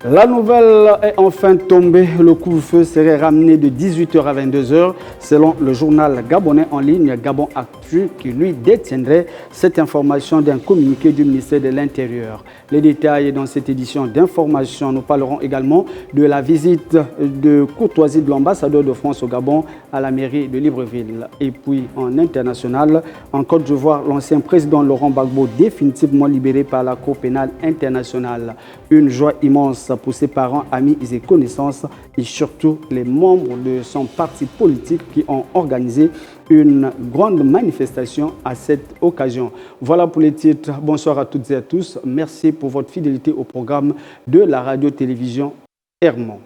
La nouvelle est enfin tombée. Le couvre-feu serait ramené de 18h à 22h selon le journal gabonais en ligne Gabon Actu qui lui détiendrait cette information d'un communiqué du ministère de l'Intérieur. Les détails dans cette édition d'information. Nous parlerons également de la visite de courtoisie de l'ambassadeur de France au Gabon à la mairie de Libreville. Et puis en international, en Côte d'Ivoire, l'ancien président Laurent Gbagbo définitivement libéré par la Cour pénale internationale. Une joie immense pour ses parents, amis et connaissances et surtout les membres de son parti politique qui ont organisé une grande manifestation à cette occasion. Voilà pour les titres. Bonsoir à toutes et à tous. Merci pour votre fidélité au programme de la radio-télévision Hermon.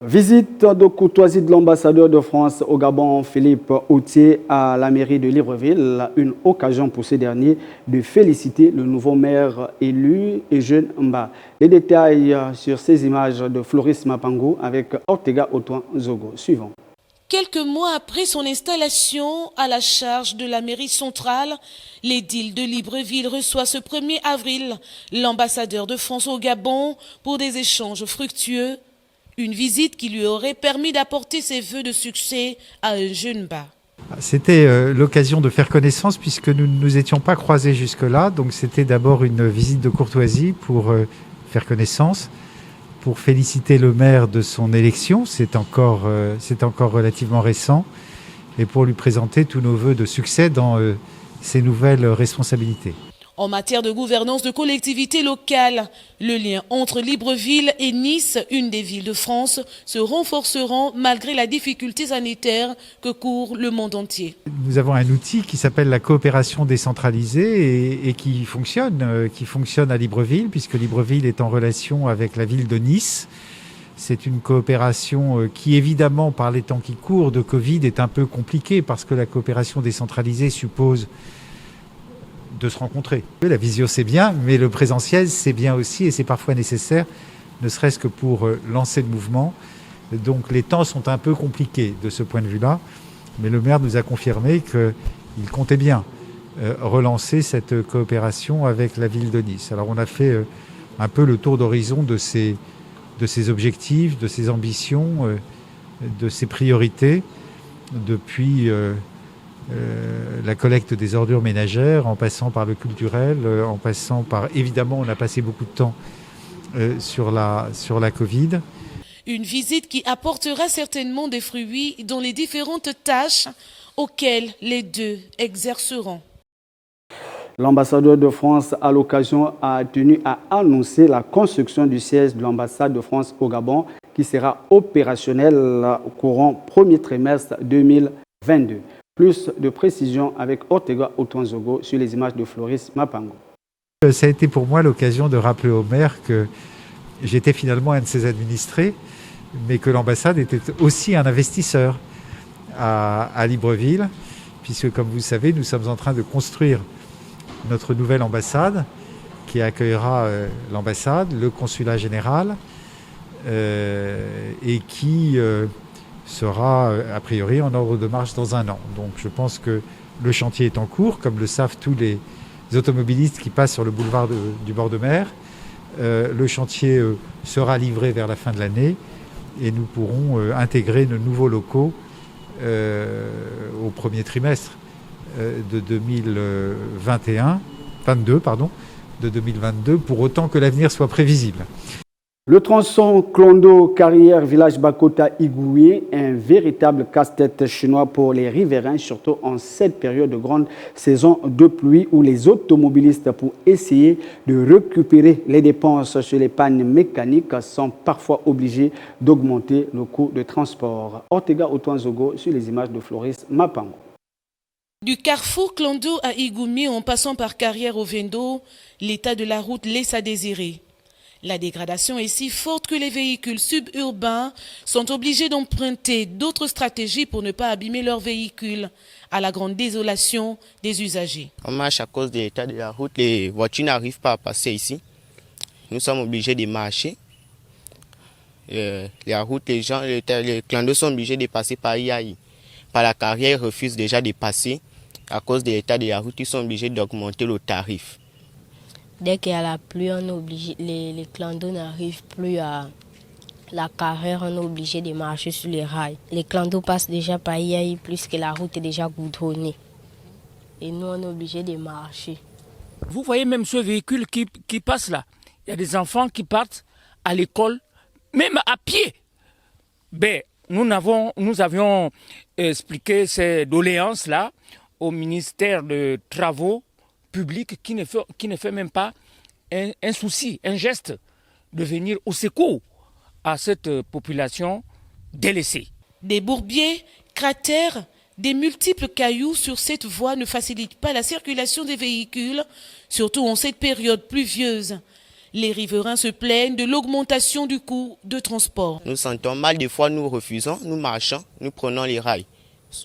Visite de courtoisie de l'ambassadeur de France au Gabon, Philippe Autier, à la mairie de Libreville. Une occasion pour ce dernier de féliciter le nouveau maire élu Eugène Mba. Les détails sur ces images de Floris Mapango avec Ortega Otoin Zogo. Suivant. Quelques mois après son installation à la charge de la mairie centrale, l'édile de Libreville reçoit ce 1er avril l'ambassadeur de France au Gabon pour des échanges fructueux. Une visite qui lui aurait permis d'apporter ses vœux de succès à Eugène Mba. C'était l'occasion de faire connaissance puisque nous ne nous étions pas croisés jusque-là. Donc c'était d'abord une visite de courtoisie pour faire connaissance, pour féliciter le maire de son élection, c'est encore relativement récent, et pour lui présenter tous nos vœux de succès dans ses nouvelles responsabilités. En matière de gouvernance de collectivités locales, le lien entre Libreville et Nice, une des villes de France, se renforceront malgré la difficulté sanitaire que court le monde entier. Nous avons un outil qui s'appelle la coopération décentralisée et qui fonctionne à Libreville, puisque Libreville est en relation avec la ville de Nice. C'est une coopération qui, évidemment, par les temps qui courent de Covid, est un peu compliquée parce que la coopération décentralisée suppose de se rencontrer. La visio c'est bien, mais le présentiel c'est bien aussi et c'est parfois nécessaire, ne serait-ce que pour lancer le mouvement. Donc les temps sont un peu compliqués de ce point de vue-là, mais le maire nous a confirmé qu'il comptait bien relancer cette coopération avec la ville de Nice. Alors on a fait un peu le tour d'horizon de ses objectifs, de ses ambitions, de ses priorités depuis la collecte des ordures ménagères, en passant par le culturel, en passant par... Évidemment, on a passé beaucoup de temps sur la Covid. Une visite qui apportera certainement des fruits dans les différentes tâches auxquelles les deux exerceront. L'ambassadeur de France, à l'occasion, a tenu à annoncer la construction du siège de l'ambassade de France au Gabon qui sera opérationnel au courant premier trimestre 2022. Plus de précisions avec Ortega Otoin Zogo sur les images de Floris Mapango. Ça a été pour moi l'occasion de rappeler au maire que j'étais finalement un de ses administrés, mais que l'ambassade était aussi un investisseur à Libreville, puisque comme vous le savez, nous sommes en train de construire notre nouvelle ambassade qui accueillera l'ambassade, le consulat général et qui... sera a priori en ordre de marche dans un an. Donc je pense que le chantier est en cours, comme le savent tous les automobilistes qui passent sur le boulevard du bord de mer. Le chantier sera livré vers la fin de l'année et nous pourrons intégrer nos nouveaux locaux au premier trimestre de 2022, pour autant que l'avenir soit prévisible. Le tronçon Klondo-Carrière-Village Bakota-Igoué, un véritable casse-tête chinois pour les riverains, surtout en cette période de grande saison de pluie où les automobilistes, pour essayer de récupérer les dépenses sur les pannes mécaniques, sont parfois obligés d'augmenter le coût de transport. Ortega Otoin Zogo sur les images de Floris Mapango. Du carrefour Klondo à Igoumi en passant par Carrière au Vendo, l'état de la route laisse à désirer. La dégradation est si forte que les véhicules suburbains sont obligés d'emprunter d'autres stratégies pour ne pas abîmer leurs véhicules, à la grande désolation des usagers. On marche à cause de l'état de la route, les voitures n'arrivent pas à passer ici. Nous sommes obligés de marcher. La route, les clandos sont obligés de passer par Yaï. Par la Carrière, ils refusent déjà de passer. À cause de l'état de la route, ils sont obligés d'augmenter le tarif. Dès qu'il y a la pluie, on est obligé, les clandos n'arrivent plus à la carrière, on est obligé de marcher sur les rails. Les clandos passent déjà par ici, puisque la route est déjà goudronnée. Et nous, on est obligé de marcher. Vous voyez même ce véhicule qui passe là. Il y a des enfants qui partent à l'école, même à pied. Ben, nous avions expliqué ces doléances-là au ministère de Travaux publics qui ne fait même pas un souci, un geste de venir au secours à cette population délaissée. Des bourbiers, cratères, des multiples cailloux sur cette voie ne facilitent pas la circulation des véhicules, surtout en cette période pluvieuse. Les riverains se plaignent de l'augmentation du coût de transport. Nous sentons mal, des fois nous refusons, nous marchons, nous prenons les rails.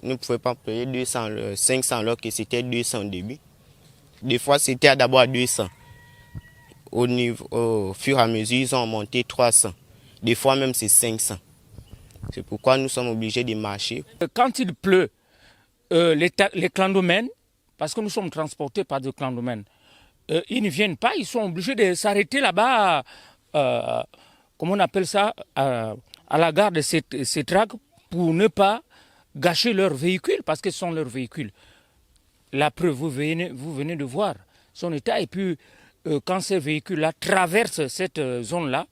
Nous ne pouvons pas payer 200, 500 alors que c'était 200 au début. Des fois c'était d'abord à 200. Au fur et à mesure, ils ont monté 300. Des fois même c'est 500. C'est pourquoi nous sommes obligés de marcher. Quand il pleut, les clandomènes, parce que nous sommes transportés par des clandomènes, ils ne viennent pas, ils sont obligés de s'arrêter là-bas, comment on appelle ça, à la gare de Sétrac pour ne pas gâcher leur véhicule, parce que ce sont leurs véhicules. La preuve, vous venez de voir son état, et puis quand ces véhicules-là traversent cette zone-là,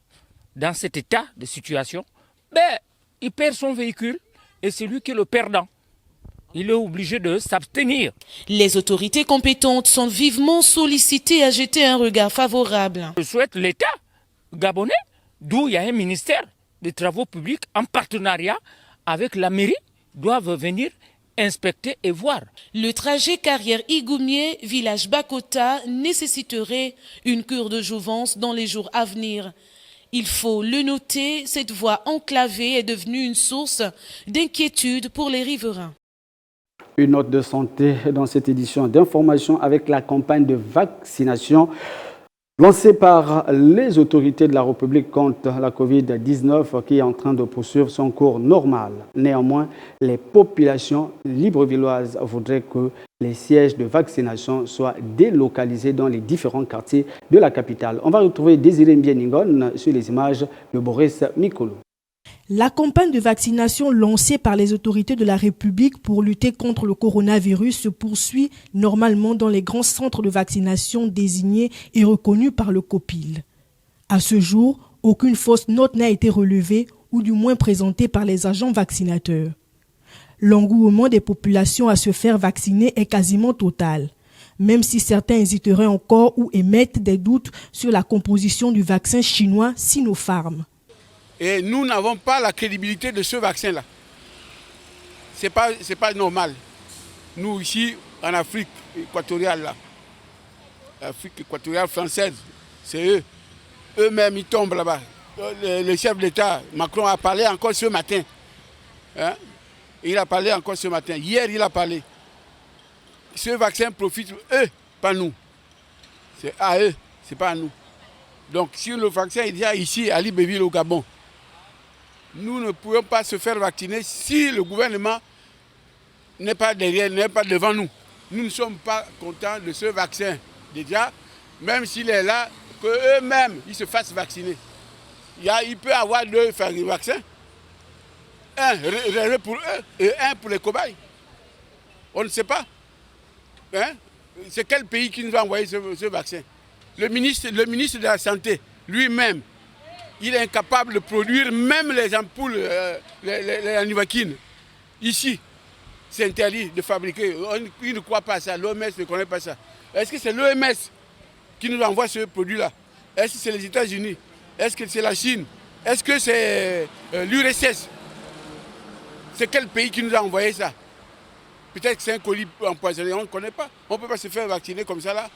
dans cet état de situation, ben, il perd son véhicule et c'est lui qui est le perdant. Il est obligé de s'abstenir. Les autorités compétentes sont vivement sollicitées à jeter un regard favorable. Je souhaite l'État gabonais, d'où il y a un ministère des Travaux publics en partenariat avec la mairie, doivent venir inspecter et voir. Le trajet Carrière-Igoumier, village Bakota, nécessiterait une cure de jouvence dans les jours à venir. Il faut le noter, cette voie enclavée est devenue une source d'inquiétude pour les riverains. Une note de santé dans cette édition d'information avec la campagne de vaccination lancée par les autorités de la République contre la Covid-19 qui est en train de poursuivre son cours normal. Néanmoins, les populations librevilloises voudraient que les sièges de vaccination soient délocalisés dans les différents quartiers de la capitale. On va retrouver Désiré Mbieningon sur les images de Boris Mikolo. La campagne de vaccination lancée par les autorités de la République pour lutter contre le coronavirus se poursuit normalement dans les grands centres de vaccination désignés et reconnus par le COPIL. À ce jour, aucune fausse note n'a été relevée ou du moins présentée par les agents vaccinateurs. L'engouement des populations à se faire vacciner est quasiment total, même si certains hésiteraient encore ou émettent des doutes sur la composition du vaccin chinois Sinopharm. Et nous n'avons pas la crédibilité de ce vaccin-là. C'est pas normal. Nous, ici, en Afrique équatoriale, là, l'Afrique équatoriale française, c'est eux. Eux-mêmes, ils tombent là-bas. Le chef d'État, Macron, a parlé encore ce matin. Hein? Il a parlé encore ce matin. Hier, il a parlé. Ce vaccin profite eux, pas nous. C'est à eux, c'est pas à nous. Donc, si le vaccin est déjà ici, à Libreville, au Gabon, nous ne pouvons pas se faire vacciner si le gouvernement n'est pas derrière, n'est pas devant nous. Nous ne sommes pas contents de ce vaccin. Déjà, même s'il est là, qu'eux-mêmes, ils se fassent vacciner. Il peut y avoir deux vaccins. Un pour eux et un pour les cobayes. On ne sait pas. Hein? C'est quel pays qui nous a envoyé ce vaccin? Le ministre de la Santé, lui-même, il est incapable de produire même les ampoules, les anivaquines. Ici, c'est interdit de fabriquer. Il ne croit pas à ça. L'OMS ne connaît pas ça. Est-ce que c'est l'OMS qui nous envoie ce produit-là? Est-ce que c'est les États-Unis? Est-ce que c'est la Chine? Est-ce que c'est l'URSS? C'est quel pays qui nous a envoyé ça? Peut-être que c'est un colis empoisonné, on ne connaît pas. On ne peut pas se faire vacciner comme ça là.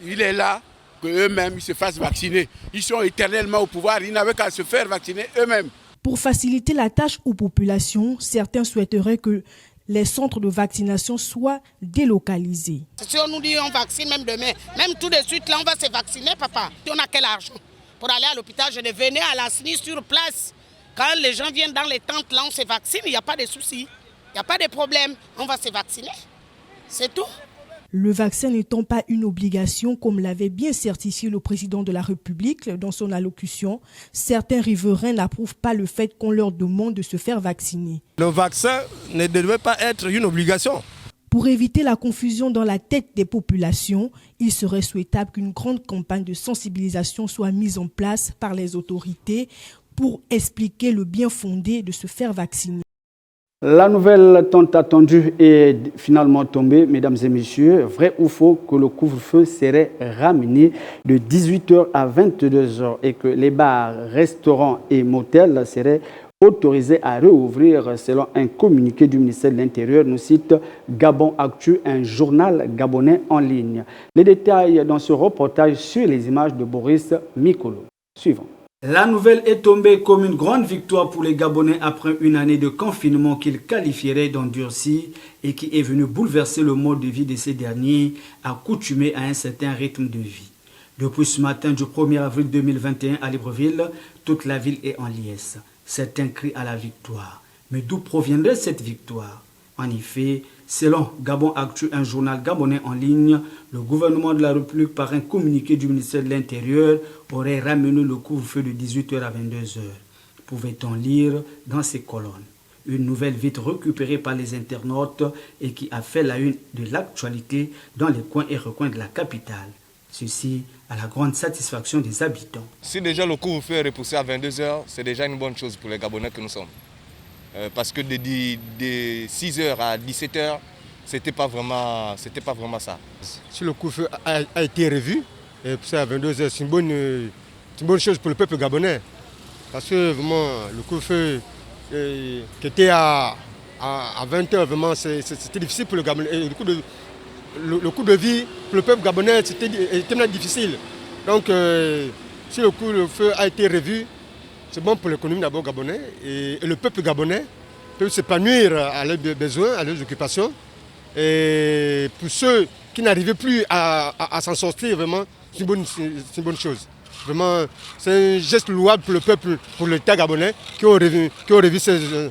Il est là, qu'eux-mêmes ils se fassent vacciner. Ils sont éternellement au pouvoir, ils n'avaient qu'à se faire vacciner eux-mêmes. Pour faciliter la tâche aux populations, certains souhaiteraient que les centres de vaccination soient délocalisés. Si on nous dit on vaccine même demain, même tout de suite là on va se vacciner papa. On a quel argent pour aller à l'hôpital? Je venais à la SNI sur place. Quand les gens viennent dans les tentes là on se vaccine, il n'y a pas de souci. Il n'y a pas de problème, on va se vacciner. C'est tout. Le vaccin n'étant pas une obligation, comme l'avait bien certifié le président de la République dans son allocution, certains riverains n'approuvent pas le fait qu'on leur demande de se faire vacciner. Le vaccin ne devait pas être une obligation. Pour éviter la confusion dans la tête des populations, il serait souhaitable qu'une grande campagne de sensibilisation soit mise en place par les autorités pour expliquer le bien fondé de se faire vacciner. La nouvelle tant attendue est finalement tombée, mesdames et messieurs. Vrai ou faux que le couvre-feu serait ramené de 18h à 22h et que les bars, restaurants et motels seraient autorisés à réouvrir selon un communiqué du ministère de l'Intérieur, nous cite Gabon Actu, un journal gabonais en ligne. Les détails dans ce reportage sur les images de Boris Mikolo. Suivant. La nouvelle est tombée comme une grande victoire pour les Gabonais après une année de confinement qu'ils qualifieraient d'endurci et qui est venue bouleverser le mode de vie de ces derniers, accoutumés à un certain rythme de vie. Depuis ce matin du 1er avril 2021 à Libreville, toute la ville est en liesse. Certains crient à la victoire. Mais d'où proviendrait cette victoire? En effet, selon Gabon Actu, un journal gabonais en ligne, le gouvernement de la République, par un communiqué du ministère de l'Intérieur, aurait ramené le couvre-feu de 18h à 22h. Pouvait-on lire dans ces colonnes? Une nouvelle vite récupérée par les internautes et qui a fait la une de l'actualité dans les coins et recoins de la capitale. Ceci à la grande satisfaction des habitants. Si déjà le couvre-feu est repoussé à 22h, c'est déjà une bonne chose pour les Gabonais que nous sommes. Parce que de 6h à 17h, c'était pas vraiment ça. Si le couvre-feu a été revu, et poussé à 22h, c'est une bonne chose pour le peuple gabonais. Parce que vraiment, le couvre-feu qui était à 20h, vraiment, c'était difficile pour le Gabonais. Et le coût de vie pour le peuple gabonais c'était tellement difficile. Donc, si le couvre-feu a été revu, c'est bon pour l'économie d'abord gabonais et le peuple gabonais peut s'épanouir à leurs besoins, à leurs occupations. Et pour ceux qui n'arrivaient plus à s'en sortir, vraiment, c'est une bonne chose. Vraiment, c'est un geste louable pour le peuple, pour l'État gabonais qui ont revu ces heures.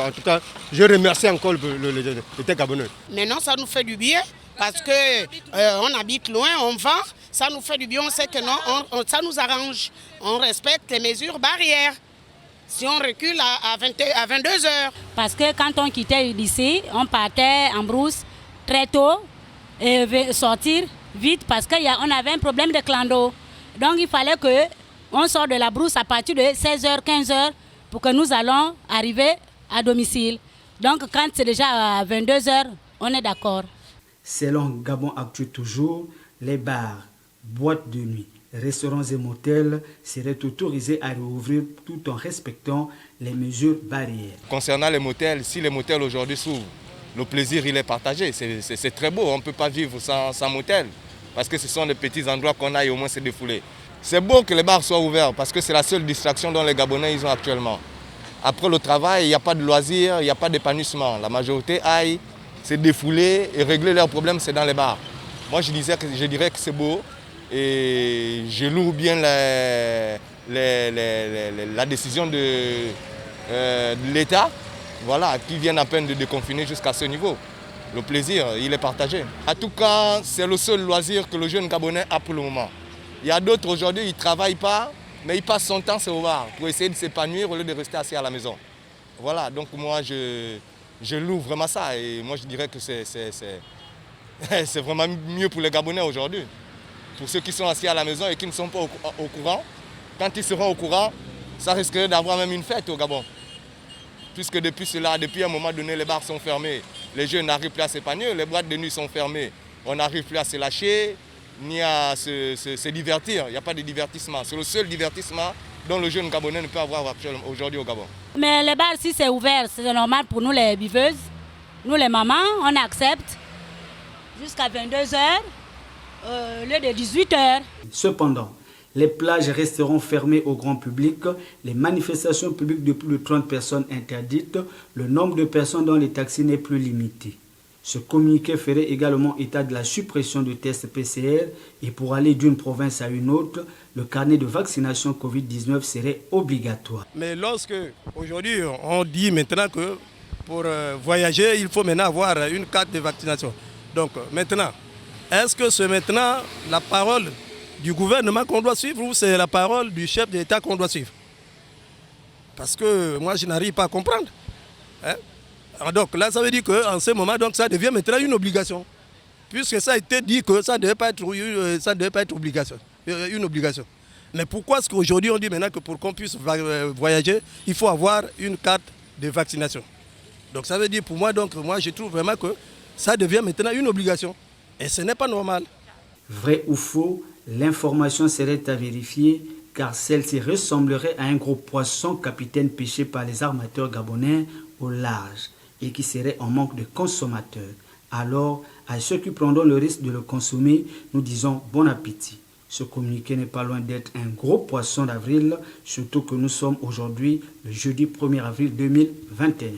En tout cas, je remercie encore l'État gabonais. Maintenant, ça nous fait du bien parce qu'on habite loin, on vend. Ça nous fait du bien, on sait que non, ça nous arrange. On respecte les mesures barrières. Si on recule à 22 heures. Parce que quand on quittait d'ici, on partait en brousse très tôt et sortir vite parce qu'on avait un problème de clando. Donc il fallait qu'on sorte de la brousse à partir de 16h, 15h pour que nous allons arriver à domicile. Donc quand c'est déjà à 22h, on est d'accord. Selon Gabon Actu toujours, les bars, boîtes de nuit, restaurants et motels seraient autorisés à rouvrir tout en respectant les mesures barrières. Concernant les motels, si les motels aujourd'hui s'ouvrent, le plaisir il est partagé. C'est très beau, on ne peut pas vivre sans motel. Parce que ce sont des petits endroits qu'on aille au moins se défouler. C'est beau que les bars soient ouverts parce que c'est la seule distraction dont les Gabonais ils ont actuellement. Après le travail, il n'y a pas de loisirs, il n'y a pas d'épanouissement. La majorité aille se défouler et régler leurs problèmes, c'est dans les bars. Moi je dirais que c'est beau et je loue bien la décision de l'État, voilà, qui vient à peine de déconfiner jusqu'à ce niveau. Le plaisir, il est partagé. En tout cas, c'est le seul loisir que le jeune Gabonais a pour le moment. Il y a d'autres aujourd'hui, ils ne travaillent pas, mais ils passent son temps au bar pour essayer de s'épanouir au lieu de rester assis à la maison. Voilà, donc moi, je loue vraiment ça. Et moi, je dirais que c'est vraiment mieux pour les Gabonais aujourd'hui. Pour ceux qui sont assis à la maison et qui ne sont pas au courant, quand ils seront au courant, ça risquerait d'avoir même une fête au Gabon. Puisque depuis un moment donné, les bars sont fermés, les jeunes n'arrivent plus à s'épanouir, les boîtes de nuit sont fermées, on n'arrive plus à se lâcher, ni à se divertir. Il n'y a pas de divertissement. C'est le seul divertissement dont le jeune Gabonais ne peut avoir aujourd'hui au Gabon. Mais les bars, si c'est ouvert, c'est normal pour nous les buveuses. Nous les mamans, on accepte jusqu'à 22h, au lieu de 18h. Cependant, les plages resteront fermées au grand public, les manifestations publiques de plus de 30 personnes interdites, le nombre de personnes dans les taxis n'est plus limité. Ce communiqué ferait également état de la suppression de tests PCR et pour aller d'une province à une autre, le carnet de vaccination Covid-19 serait obligatoire. Mais lorsque aujourd'hui on dit maintenant que pour voyager, il faut maintenant avoir une carte de vaccination. Donc maintenant, Est-ce que c'est maintenant la parole du gouvernement qu'on doit suivre ou c'est la parole du chef de l'État qu'on doit suivre? Parce que moi, je n'arrive pas à comprendre. Hein? Alors donc là, ça veut dire qu'en ce moment, donc, ça devient maintenant une obligation. Puisque ça a été dit que ça ne devait pas être une obligation. Mais pourquoi est-ce qu'aujourd'hui on dit maintenant que pour qu'on puisse voyager, il faut avoir une carte de vaccination? Donc ça veut dire pour moi, donc moi je trouve vraiment que ça devient maintenant une obligation. Et ce n'est pas normal. Vrai ou faux, l'information serait à vérifier car celle-ci ressemblerait à un gros poisson capitaine pêché par les armateurs gabonais au large et qui serait en manque de consommateurs. Alors, à ceux qui prendront le risque de le consommer, nous disons bon appétit. Ce communiqué n'est pas loin d'être un gros poisson d'avril, surtout que nous sommes aujourd'hui le jeudi 1er avril 2021.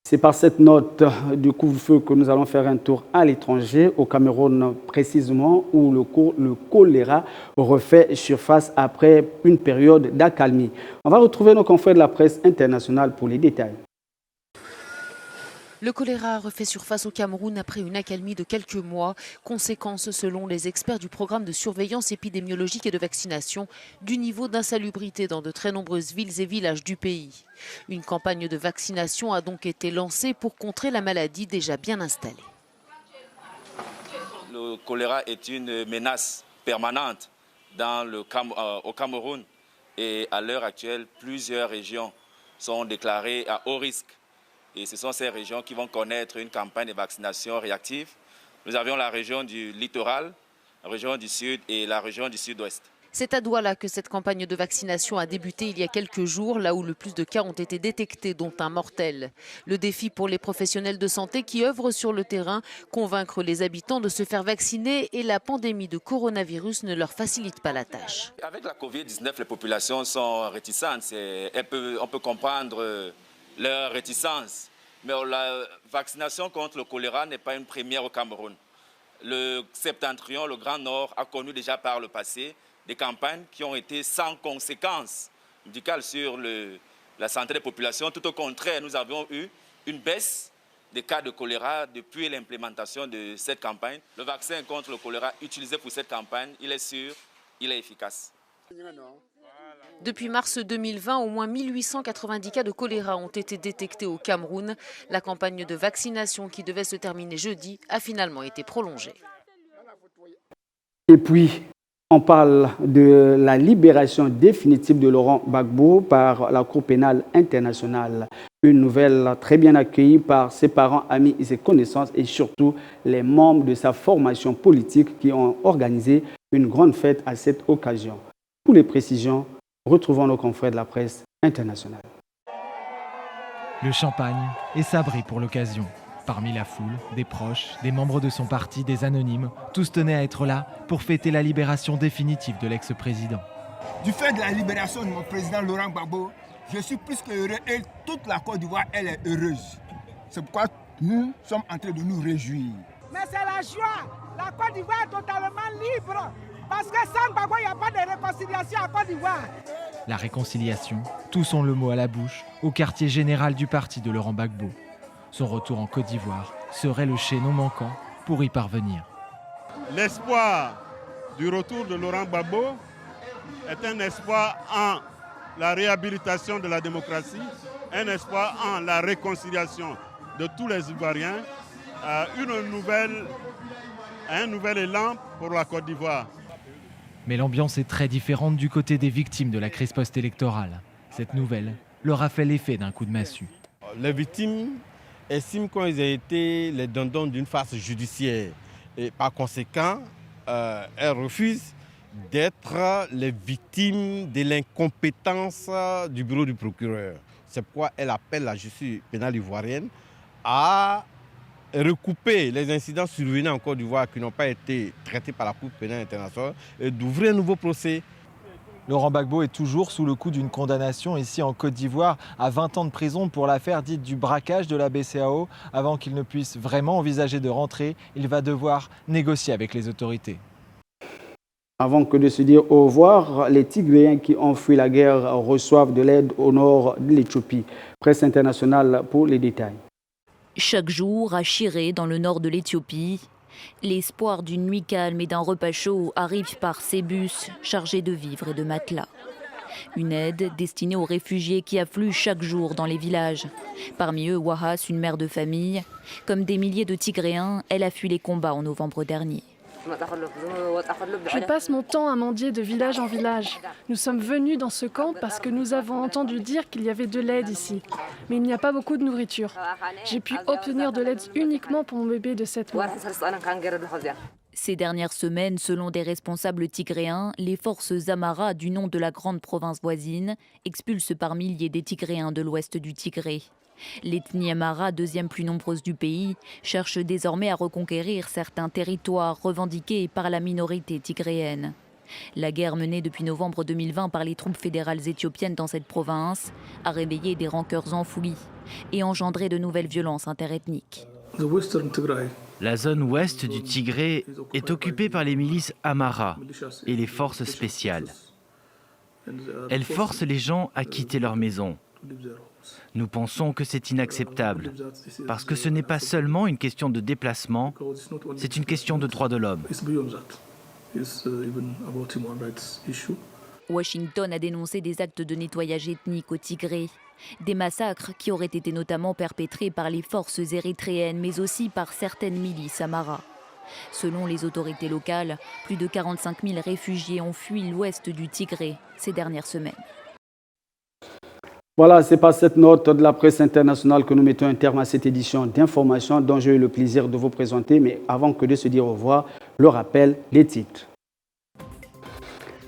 C'est par cette note du couvre-feu que nous allons faire un tour à l'étranger, au Cameroun précisément, où le choléra refait surface après une période d'accalmie. On va retrouver nos confrères de la presse internationale pour les détails. Le choléra refait surface au Cameroun après une accalmie de quelques mois, conséquence selon les experts du programme de surveillance épidémiologique et de vaccination du niveau d'insalubrité dans de très nombreuses villes et villages du pays. Une campagne de vaccination a donc été lancée pour contrer la maladie déjà bien installée. Le choléra est une menace permanente au Cameroun et à l'heure actuelle, plusieurs régions sont déclarées à haut risque. Et ce sont ces régions qui vont connaître une campagne de vaccination réactive. Nous avions la région du littoral, la région du sud et la région du sud-ouest. C'est à Douala que cette campagne de vaccination a débuté il y a quelques jours, là où le plus de cas ont été détectés, dont un mortel. Le défi pour les professionnels de santé qui œuvrent sur le terrain, convaincre les habitants de se faire vacciner et la pandémie de coronavirus ne leur facilite pas la tâche. Avec la Covid-19, les populations sont réticentes. On peut comprendre leur réticence. Mais la vaccination contre le choléra n'est pas une première au Cameroun. Le Septentrion, le Grand Nord, a connu déjà par le passé des campagnes qui ont été sans conséquences médicales sur la santé des populations. Tout au contraire, nous avons eu une baisse des cas de choléra depuis l'implémentation de cette campagne. Le vaccin contre le choléra utilisé pour cette campagne, il est sûr, il est efficace. Depuis mars 2020, au moins 1890 cas de choléra ont été détectés au Cameroun. La campagne de vaccination qui devait se terminer jeudi a finalement été prolongée. Et puis, on parle de la libération définitive de Laurent Gbagbo par la Cour pénale internationale. Une nouvelle très bien accueillie par ses parents, amis et ses connaissances et surtout les membres de sa formation politique qui ont organisé une grande fête à cette occasion. Pour les précisions, retrouvons nos confrères de la presse internationale. Le champagne est sabré pour l'occasion. Parmi la foule, des proches, des membres de son parti, des anonymes, tous tenaient à être là pour fêter la libération définitive de l'ex-président. Du fait de la libération de mon président Laurent Gbagbo, je suis plus que heureux et toute la Côte d'Ivoire, elle est heureuse. C'est pourquoi nous sommes en train de nous réjouir. Mais c'est la joie. La Côte d'Ivoire est totalement libre. Parce que sans Gbagbo, il n'y a pas de réconciliation à Côte d'Ivoire. La réconciliation, tous ont le mot à la bouche, au quartier général du parti de Laurent Gbagbo. Son retour en Côte d'Ivoire serait le chaînon manquant pour y parvenir. L'espoir du retour de Laurent Gbagbo est un espoir en la réhabilitation de la démocratie, un espoir en la réconciliation de tous les Ivoiriens, un nouvel élan pour la Côte d'Ivoire. Mais l'ambiance est très différente du côté des victimes de la crise post-électorale. Cette nouvelle leur a fait l'effet d'un coup de massue. Les victimes estiment qu'ils ont été les dindons d'une farce judiciaire. Et par conséquent, elles refusent d'être les victimes de l'incompétence du bureau du procureur. C'est pourquoi elle appelle la justice pénale ivoirienne à recouper les incidents survenus en Côte d'Ivoire qui n'ont pas été traités par la Cour pénale internationale et d'ouvrir un nouveau procès. Laurent Gbagbo est toujours sous le coup d'une condamnation ici en Côte d'Ivoire à 20 ans de prison pour l'affaire dite du braquage de la BCEAO. Avant qu'il ne puisse vraiment envisager de rentrer, il va devoir négocier avec les autorités. Avant que de se dire au revoir, les Tigréens qui ont fui la guerre reçoivent de l'aide au nord de l'Éthiopie. Presse internationale pour les détails. Chaque jour, à Shiré, dans le nord de l'Éthiopie, L'espoir d'une nuit calme et d'un repas chaud arrive par ces bus chargés de vivres et de matelas. Une aide destinée aux réfugiés qui affluent chaque jour dans les villages. Parmi eux, Wahas, une mère de famille. Comme des milliers de Tigréens, elle a fui les combats en novembre dernier. Je passe mon temps à mendier de village en village. Nous sommes venus dans ce camp parce que nous avons entendu dire qu'il y avait de l'aide ici. Mais il n'y a pas beaucoup de nourriture. J'ai pu obtenir de l'aide uniquement pour mon bébé de 7 mois. Ces dernières semaines, selon des responsables tigréens, les forces Amhara du nom de la grande province voisine expulsent par milliers des Tigréens de l'ouest du Tigré. L'ethnie Amhara, deuxième plus nombreuse du pays, cherche désormais à reconquérir certains territoires revendiqués par la minorité tigréenne. La guerre menée depuis novembre 2020 par les troupes fédérales éthiopiennes dans cette province a réveillé des rancœurs enfouies et engendré de nouvelles violences interethniques. La zone ouest du Tigré est occupée par les milices Amhara et les forces spéciales. Elles forcent les gens à quitter leur maison. Nous pensons que c'est inacceptable, parce que ce n'est pas seulement une question de déplacement, c'est une question de droits de l'homme. Washington a dénoncé des actes de nettoyage ethnique au Tigré, des massacres qui auraient été notamment perpétrés par les forces érythréennes, mais aussi par certaines milices Amhara. Selon les autorités locales, plus de 45 000 réfugiés ont fui l'ouest du Tigré ces dernières semaines. Voilà, c'est par cette note de la presse internationale que nous mettons un terme à cette édition d'information dont j'ai eu le plaisir de vous présenter. Mais avant que de se dire au revoir, le rappel des titres.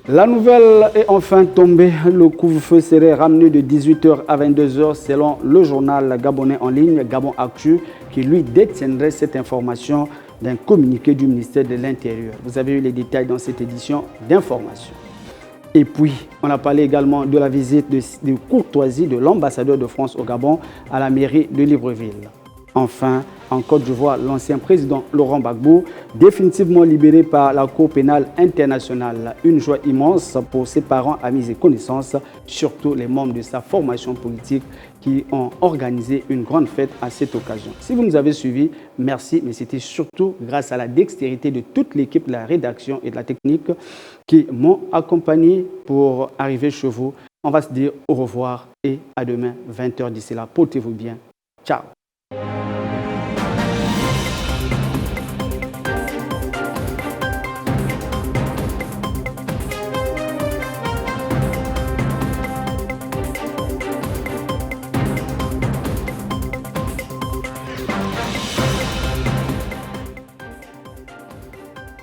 La nouvelle est enfin tombée. Le couvre-feu serait ramené de 18h à 22h selon le journal gabonais en ligne Gabon Actu qui lui détiendrait cette information d'un communiqué du ministère de l'Intérieur. Vous avez eu les détails dans cette édition d'information. Et puis, on a parlé également de la visite de courtoisie de l'ambassadeur de France au Gabon à la mairie de Libreville. Enfin, en Côte d'Ivoire, l'ancien président Laurent Gbagbo, définitivement libéré par la Cour pénale internationale. Une joie immense pour ses parents, amis et connaissances, surtout les membres de sa formation politique qui ont organisé une grande fête à cette occasion. Si vous nous avez suivis, merci, mais c'était surtout grâce à la dextérité de toute l'équipe de la rédaction et de la technique qui m'ont accompagné pour arriver chez vous. On va se dire au revoir et à demain, 20h. D'ici là, portez-vous bien. Ciao.